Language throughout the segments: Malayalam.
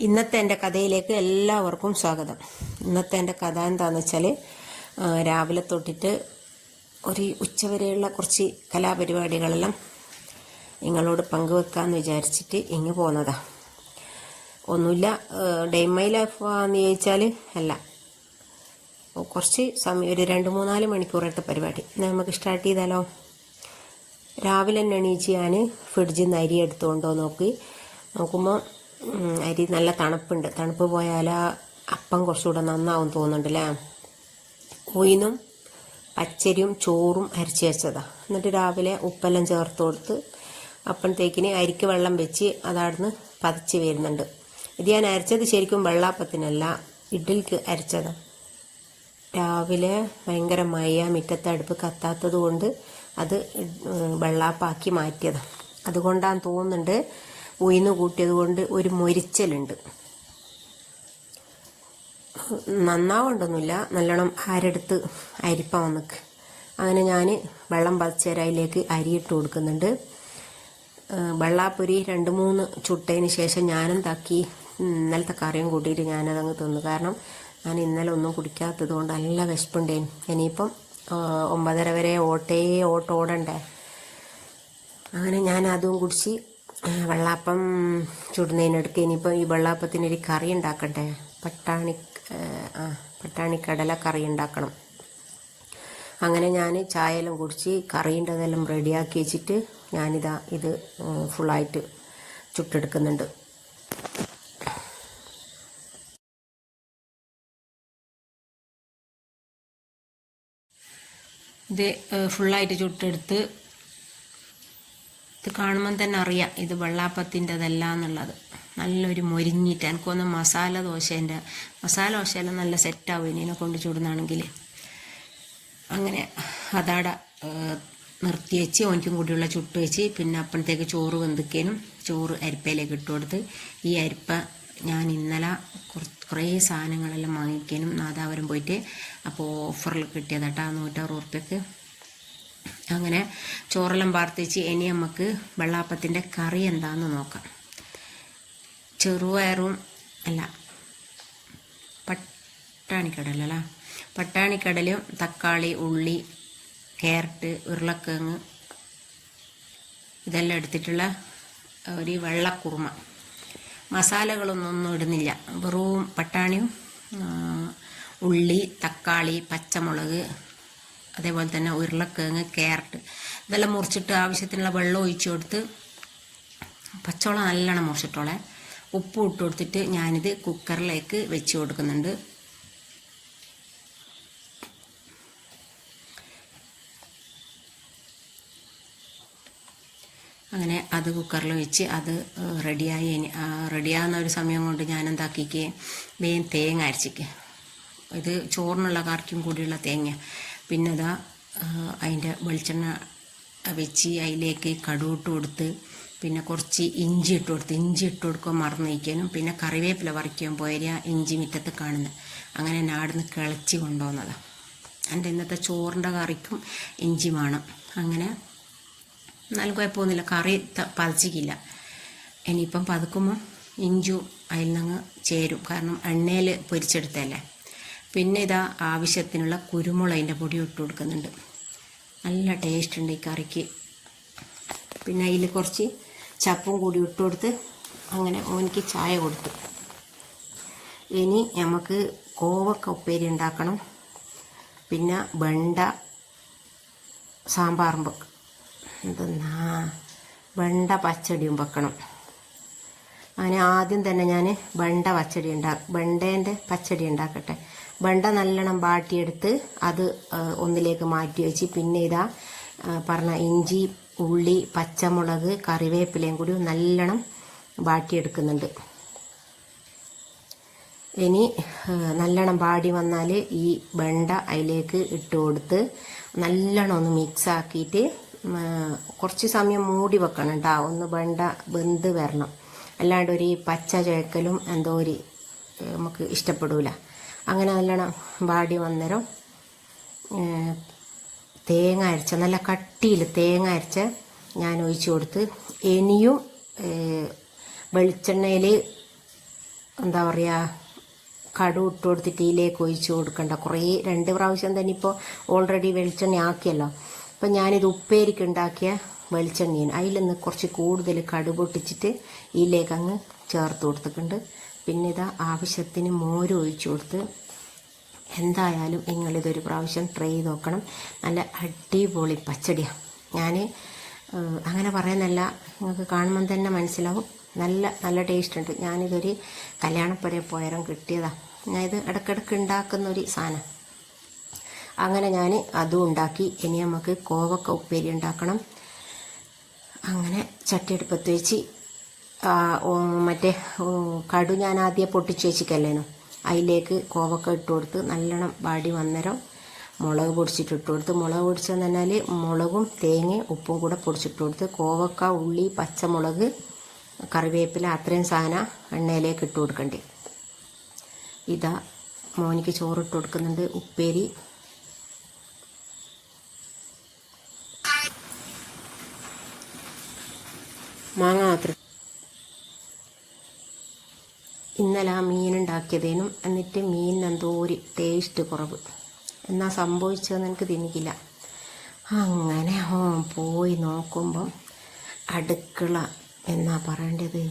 ഇന്നത്തെ എൻ്റെ കഥയിലേക്ക് എല്ലാവർക്കും സ്വാഗതം. ഇന്നത്തെ എൻ്റെ കഥ എന്താണെന്ന് വെച്ചാൽ, രാവിലെ തൊട്ടിട്ട് ഒരു ഉച്ചവരെയുള്ള കുറച്ച് കലാപരിപാടികളെല്ലാം നിങ്ങളോട് പങ്കുവെക്കാമെന്ന് വിചാരിച്ചിട്ട് ഇങ്ങ് പോകുന്നതാണ്. ഒന്നുമില്ല, ഡേ മൈ ലൈഫ് എന്ന് ചോദിച്ചാൽ അല്ല, കുറച്ച് സമയം ഒരു 2-3-4 മണിക്കൂറത്തെ പരിപാടി നമുക്ക് സ്റ്റാർട്ട് ചെയ്താലോ. രാവിലെ തന്നെ എണീച്ച് ഞാൻ ഫ്രിഡ്ജിൽ നിന്ന് അരി എടുത്തുകൊണ്ടോ നോക്കുമ്പോൾ അരി നല്ല തണുപ്പുണ്ട്. തണുപ്പ് പോയാൽ അപ്പം കുറച്ചുകൂടെ നന്നാവും തോന്നുന്നുണ്ടല്ലേ. ഉയിന്നും പച്ചരിയും ചോറും അരച്ച് വെച്ചതാണ്. എന്നിട്ട് രാവിലെ ഉപ്പെല്ലാം ചേർത്ത് കൊടുത്ത് അപ്പഴത്തേക്കിന് അരിക്ക് വെള്ളം വെച്ച് അതവിടുന്ന് പതച്ച് വരുന്നുണ്ട്. ഇത് ഞാൻ അരച്ചത് ശരിക്കും വെള്ളാപ്പത്തിനല്ല, ഇഡ്ഡലിക്ക് അരച്ചതാണ്. രാവിലെ ഭയങ്കര മഴ, മുറ്റത്തെ അടുപ്പ് കത്താത്തത് കൊണ്ട് അത് വെള്ളാപ്പാക്കി മാറ്റിയതാണ്. അതുകൊണ്ടാണ് തോന്നുന്നുണ്ട് ഉയിന്ന് കൂട്ടിയത് കൊണ്ട് ഒരു മൊരിച്ചലുണ്ട്. നന്നാവണ്ടൊന്നുമില്ല, നല്ലോണം അരെടുത്ത് അരിപ്പാൻ വന്നിക്ക്. അങ്ങനെ ഞാൻ വെള്ളം പതച്ചേരം അതിലേക്ക് അരിയിട്ട് കൊടുക്കുന്നുണ്ട്. വെള്ളാപ്പൊരി 2-3 ചുട്ടതിന് ശേഷം ഞാനെന്താക്കി, ഇന്നലത്തെ കറിയും കൂട്ടിയിട്ട് ഞാനതങ്ങ് തിന്നു. കാരണം ഞാൻ ഇന്നലെ ഒന്നും കുടിക്കാത്തത് കൊണ്ട് നല്ല വിശപ്പുണ്ടേന്. ഇനിയിപ്പം 9:30 വരെ ഓടണ്ടേ. അങ്ങനെ ഞാൻ അതും കുടിച്ച് വെള്ളാപ്പം ചുടുന്നതിനെടുക്ക്. ഇനിയിപ്പോൾ ഈ വെള്ളാപ്പത്തിനൊരു കറി ഉണ്ടാക്കട്ടെ. പട്ടാണിക്കടല കറി ഉണ്ടാക്കണം. അങ്ങനെ ഞാൻ ചായയെല്ലാം കുടിച്ച് കറീൻ്റെതെല്ലാം റെഡിയാക്കി വെച്ചിട്ട് ഞാനിതാ ഇത് ഫുള്ളായിട്ട് ചുട്ടെടുക്കുന്നുണ്ട്. ഇത് ഫുള്ളായിട്ട് ചുട്ടെടുത്ത് ഇത് കാണുമ്പം തന്നെ അറിയാം ഇത് വെള്ളാപ്പത്തിൻ്റെതല്ല എന്നുള്ളത്. നല്ലൊരു മൊരിഞ്ഞിട്ട് എനിക്കൊന്ന് മസാല ദോശയെല്ലാം നല്ല സെറ്റാവും ഇതിനെ കൊണ്ട് ചുടുന്നാണെങ്കിൽ. അങ്ങനെ അതാടെ നിർത്തി വെച്ച് ഓനിക്കും കൂടിയുള്ള ചുട്ട് വെച്ച് പിന്നെ അപ്പോഴത്തേക്ക് ചോറ് വെന്തിക്കേനും ചോറ് അരിപ്പയിലേക്ക് ഇട്ട് കൊടുത്ത്. ഈ അരിപ്പ ഞാൻ ഇന്നലെ കുറേ സാധനങ്ങളെല്ലാം വാങ്ങിക്കാനും നാദാപുരം പോയിട്ട് അപ്പോൾ ഓഫറിൽ കിട്ടിയതാട്ടാ 160 ഉറുപ്പ്യക്ക്. അങ്ങനെ ചോറെല്ലാം വാർത്തിച്ച് ഇനി നമുക്ക് വെള്ളാപ്പത്തിൻ്റെ കറി എന്താണെന്ന് നോക്കാം. ചെറുപയറും അല്ല, പട്ടാണിക്കടലും തക്കാളി, ഉള്ളി, ക്യാരറ്റ്, ഉരുളക്കിഴങ്ങ് ഇതെല്ലാം എടുത്തിട്ടുള്ള ഒരു വെള്ളക്കുറുമ. മസാലകളൊന്നും ഇടുന്നില്ല, വെറും പട്ടാണിയും ഉള്ളി, തക്കാളി, പച്ചമുളക്, അതേപോലെ തന്നെ ഉരുളക്കിഴങ്ങ്, ക്യാരറ്റ് ഇതെല്ലാം മുറിച്ചിട്ട് ആവശ്യത്തിനുള്ള വെള്ളം ഒഴിച്ചു കൊടുത്ത്, പച്ചവെള്ളം നല്ലോണം മുറിച്ചിട്ടോളെ, ഉപ്പ് ഇട്ട് കൊടുത്തിട്ട് ഞാനിത് കുക്കറിലേക്ക് വെച്ച് കൊടുക്കുന്നുണ്ട്. അങ്ങനെ അത് കുക്കറിൽ വെച്ച് അത് റെഡിയാകുന്ന ഒരു സമയം കൊണ്ട് ഞാൻ എന്താക്കിക്ക് വേഗം തേങ്ങ അരച്ചിക്ക്. ഇത് ചോറിനുള്ള കറിക്കും കൂടിയുള്ള തേങ്ങ. പിന്നെ അതാ അതിൻ്റെ വെളിച്ചെണ്ണ വെച്ച് അതിലേക്ക് കടുവിട്ട് കൊടുത്ത് പിന്നെ കുറച്ച് ഇഞ്ചി ഇട്ട് കൊടുക്കുക മറന്നു വയ്ക്കാനും. പിന്നെ കറിവേപ്പില പറിക്കാൻ പോയാൽ ഇഞ്ചി മുറ്റത്ത് കാണുന്നത്. അങ്ങനെ നാടിന്ന് കിളച്ച് കൊണ്ടുവന്നതാണ്. എൻ്റെ ഇന്നത്തെ ചോറിൻ്റെ കറിക്കും ഇഞ്ചി വേണം. അങ്ങനെ എന്നാലും കുഴപ്പമൊന്നുമില്ല, കറി പതച്ചിക്കില്ല. ഇനിയിപ്പം പതുക്കുമ്പോൾ ഇഞ്ചും അതിൽ നിന്ന് ചേരും, കാരണം എണ്ണയിൽ പൊരിച്ചെടുത്തല്ലേ. പിന്നെ ഇതാ ആവശ്യത്തിനുള്ള കുരുമുളകിൻ്റെ പൊടി ഇട്ട് കൊടുക്കുന്നുണ്ട്. നല്ല ടേസ്റ്റ് ഉണ്ട് ഈ കറിക്ക്. പിന്നെ അതിൽ കുറച്ച് ചപ്പും കൂടി ഇട്ട് കൊടുത്ത് അങ്ങനെ ഓനിക്ക് ചായ കൊടുത്തു. ഇനി നമുക്ക് കോവക്ക ഉപ്പേരി ഉണ്ടാക്കണം. പിന്നെ വെണ്ട സാമ്പാറും വെണ്ട പച്ചടിയും വെക്കണം. അങ്ങനെ ആദ്യം തന്നെ ഞാൻ വെണ്ടേൻ്റെ പച്ചടി ഉണ്ടാക്കട്ടെ. വെണ്ട നല്ലോണം വാട്ടിയെടുത്ത് അത് ഒന്നിലേക്ക് മാറ്റി വെച്ച് പിന്നെ ഇതാ പറഞ്ഞ ഇഞ്ചി, ഉള്ളി, പച്ചമുളക്, കറിവേപ്പിലയും കൂടി നല്ലോണം വാട്ടിയെടുക്കുന്നുണ്ട്. ഇനി നല്ലോണം വാടി വന്നാൽ ഈ വെണ്ട അതിലേക്ക് ഇട്ട് കൊടുത്ത് നല്ലോണം ഒന്ന് മിക്സ് ആക്കിയിട്ട് കുറച്ച് സമയം മൂടി വെക്കണം കേട്ടോ. ഒന്ന് വെണ്ട വെന്ത് വരണം, അല്ലാണ്ട് ഒരു പച്ച ചേക്കലും എന്തോ ഒരു നമുക്ക് ഇഷ്ടപ്പെടില്ല. അങ്ങനെ നല്ലോണം വാടി വന്നേരം തേങ്ങ അരച്ച നല്ല കട്ടിയിൽ തേങ്ങ അരച്ച ഞാൻ ഒഴിച്ചു കൊടുത്ത് ഇനിയും വെളിച്ചെണ്ണയിൽ എന്താ പറയുക, കടു ഇട്ട് കൊടുത്തിട്ട് ഇതിലേക്ക് ഒഴിച്ച് കൊടുക്കണ്ട. കുറേ 2 പ്രാവശ്യം തന്നെ ഇപ്പോൾ ഓൾറെഡി വെളിച്ചെണ്ണ ആക്കിയല്ലോ. അപ്പം ഞാനിത് ഉപ്പേരിക്ക് ഉണ്ടാക്കിയ വെളിച്ചെണ്ണയാണ്. അതിൽ നിന്ന് കുറച്ച് കൂടുതൽ കടു പൊട്ടിച്ചിട്ട് ഇതിലേക്ക് അങ്ങ് ചേർത്ത് കൊടുത്തിട്ടുണ്ട്. പിന്നെ ഇതാ ആവശ്യത്തിന് മോര് ഒഴിച്ച് കൊടുത്ത്. എന്തായാലും നിങ്ങളിതൊരു പ്രാവശ്യം ട്രൈ ചെയ്ത് നോക്കണം. നല്ല അടിപൊളി പച്ചടിയാണ്. ഞാൻ അങ്ങനെ പറയുന്നല്ല, നിങ്ങൾക്ക് കാണുമ്പം തന്നെ മനസ്സിലാവും. നല്ല നല്ല ടേസ്റ്റ് ഉണ്ട്. ഞാനിതൊരു കല്യാണപ്പുരയിൽ പോയാലും കിട്ടിയതാണ്. ഞാൻ ഇത് ഇടയ്ക്കിടയ്ക്ക് ഉണ്ടാക്കുന്ന ഒരു സാധനം. അങ്ങനെ ഞാൻ അതും ഉണ്ടാക്കി. ഇനി നമുക്ക് കോവക്ക ഉപ്പേരി ഉണ്ടാക്കണം. അങ്ങനെ ചട്ടിയെടുപ്പത്ത് വെച്ച് മറ്റേ കടു ഞാൻ ആദ്യം പൊട്ടിച്ച് വെച്ചിക്കല്ലേനു, അതിലേക്ക് കോവക്ക ഇട്ട് കൊടുത്ത് നല്ലോണം വാടി വന്നേരം മുളക് പൊടിച്ചിട്ട് ഇട്ട് കൊടുത്ത്. മുളക് പൊടിച്ചെന്ന് പറഞ്ഞാൽ മുളകും തേങ്ങയും ഉപ്പും കൂടെ പൊടിച്ചിട്ട് കൊടുത്ത് കോവക്ക, ഉള്ളി, പച്ചമുളക്, കറിവേപ്പില അത്രയും സാധനം എണ്ണയിലേക്ക് ഇട്ട് കൊടുക്കണ്ടേ. ഇതാ മോനിക്ക് ചോറിട്ട് കൊടുക്കുന്നുണ്ട്. ഉപ്പേരി മാങ്ങ മാത്രം. ഇന്നലെ ആ മീനുണ്ടാക്കിയതേനും, എന്നിട്ട് മീനിന് എന്തോ ഒരു ടേസ്റ്റ് കുറവ്. എന്നാ സംഭവിച്ചതെന്ന് എനിക്ക് തിന്നിക്കില്ല. അങ്ങനെ പോയി നോക്കുമ്പം അടുക്കള എന്നാ പറയേണ്ടത്,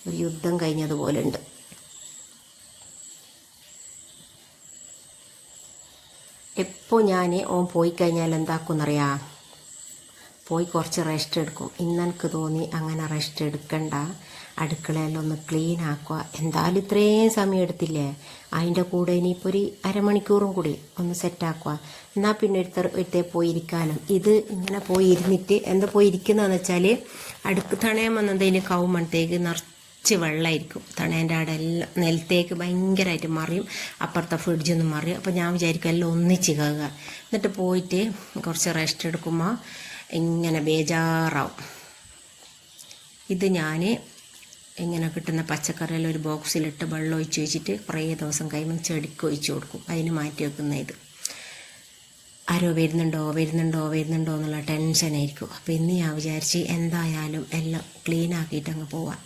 ഒരു യുദ്ധം കഴിഞ്ഞതുപോലെ ഉണ്ട്. എപ്പോൾ ഞാൻ പോയി കഴിഞ്ഞാൽ എന്താക്കുമെന്നറിയാം, പോയി കുറച്ച് റെസ്റ്റ് എടുക്കും. ഇന്നെനിക്ക് തോന്നി അങ്ങനെ റെസ്റ്റ് എടുക്കണ്ട, അടുക്കളയെല്ലാം ഒന്ന് ക്ലീൻ ആക്കുക. എന്തായാലും ഇത്രയും സമയം എടുത്തില്ലേ, അതിൻ്റെ കൂടെ ഇനിയിപ്പോൾ ഒരു അരമണിക്കൂറും കൂടി ഒന്ന് സെറ്റാക്കുക. എന്നാൽ പിന്നെ ഒരുത്തേ പോയിരിക്കാനും. ഇത് ഇങ്ങനെ പോയി ഇരുന്നിട്ട് എന്താ പോയി ഇരിക്കുന്നതെന്ന് വെച്ചാൽ, തണയം വന്നതിന് കവുമ്പഴത്തേക്ക് നിറച്ച് വെള്ളമായിരിക്കും. തണേൻ്റെ അവിടെ എല്ലാം നിലത്തേക്ക് ഭയങ്കരമായിട്ട് മറിയും, അപ്പുറത്തെ ഫ്രിഡ്ജിൽ നിന്ന് മറിയും. അപ്പോൾ ഞാൻ വിചാരിക്കും എല്ലാം ഒന്നിച്ച് കഴുകുക. എന്നിട്ട് പോയിട്ട് കുറച്ച് റെസ്റ്റ് എടുക്കുമ്പോൾ ഇങ്ങനെ ബേജാറാവും. ഇത് ഞാൻ ഇങ്ങനെ കിട്ടുന്ന പച്ചക്കറിയെല്ലാം ഒരു ബോക്സിലിട്ട് വെള്ളം ഒഴിച്ച് വെച്ചിട്ട് കുറേ ദിവസം കഴിയുമ്പോൾ ചെടിക്ക് ഒഴിച്ച് കൊടുക്കും. അതിന് മാറ്റി വെക്കുന്ന ഇത്. ആരോ വരുന്നുണ്ടോ എന്നുള്ള ടെൻഷനായിരിക്കും. അപ്പോൾ ഇന്ന് ഞാൻ വിചാരിച്ച് എന്തായാലും എല്ലാം ക്ലീൻ ആക്കിയിട്ട് അങ്ങ് പോവാം.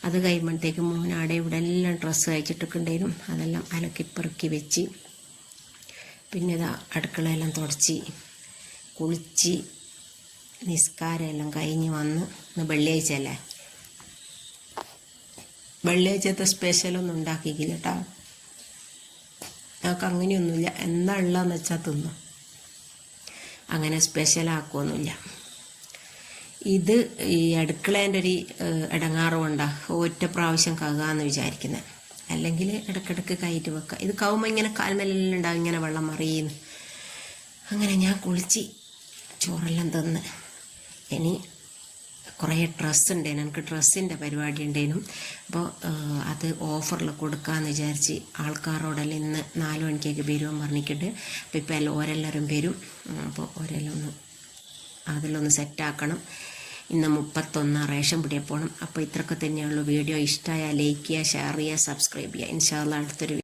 അത് കഴിയുമ്പോഴത്തേക്ക് മോനാടെ ഇവിടെ എല്ലാം ഡ്രസ്സ് അയച്ചിട്ടൊക്കെയുണ്ടായിരുന്നു, അതെല്ലാം അലക്കിപ്പെറുക്കി വെച്ച്. പിന്നെ ഇതാ അടുക്കളയെല്ലാം തുടച്ച് കുളിച്ച് നിസ്കാരമെല്ലാം കഴിഞ്ഞ് വന്ന്. ഇന്ന് വെള്ളിയാഴ്ച അല്ലേ, വെള്ളിയാഴ്ചത്തെ സ്പെഷ്യലൊന്നും ഉണ്ടാക്കിക്കില്ല കേട്ടോ. ഞങ്ങൾക്ക് അങ്ങനെയൊന്നുമില്ല, എന്നാ ഉള്ളതെന്ന് വെച്ചാൽ തിന്നും, അങ്ങനെ സ്പെഷ്യലാക്കുമൊന്നുമില്ല. ഇത് ഈ അടുക്കളേൻ്റെ ഒരു ഇടങ്ങാറ് കൊണ്ടാണ് ഒറ്റ പ്രാവശ്യം കഴുകാമെന്ന് വിചാരിക്കുന്നത്. അല്ലെങ്കിൽ ഇടയ്ക്കിടയ്ക്ക് കയറ്റി വെക്കുക. ഇത് കവുമ്പോൾ ഇങ്ങനെ കാൽമേലെല്ലാം ഉണ്ടാകും, ഇങ്ങനെ വെള്ളം മറിയുന്നു. അങ്ങനെ ഞാൻ കുളിച്ച് ചോറെല്ലാം തിന്ന്. ഇനി കുറേ ഡ്രസ്സ് ഉണ്ടായിരുന്നു, എനിക്ക് ഡ്രസ്സിൻ്റെ പരിപാടി ഉണ്ടായിരുന്നു. അപ്പോൾ അത് ഓഫറിൽ കൊടുക്കാമെന്ന് വിചാരിച്ച് ആൾക്കാരോടെല്ലാം ഇന്ന് 4 മണിക്കൊക്കെ വരുമെന്ന് പറഞ്ഞിട്ട്. അപ്പോൾ ഇപ്പോൾ ഓരെല്ലാവരും വരും. അപ്പോൾ അതിലൊന്ന് സെറ്റാക്കണം. ഇന്ന് 31 റേഷൻ പിടിയെ പോകണം. അപ്പോൾ ഇത്രയൊക്കെ തന്നെയുള്ളൂ. വീഡിയോ ഇഷ്ടമായാൽ ലൈക്ക് ചെയ്യുക, ഷെയർ ചെയ്യുക, സബ്സ്ക്രൈബ് ചെയ്യുക. ഇൻഷാ അല്ലാഹ് അടുത്തൊരു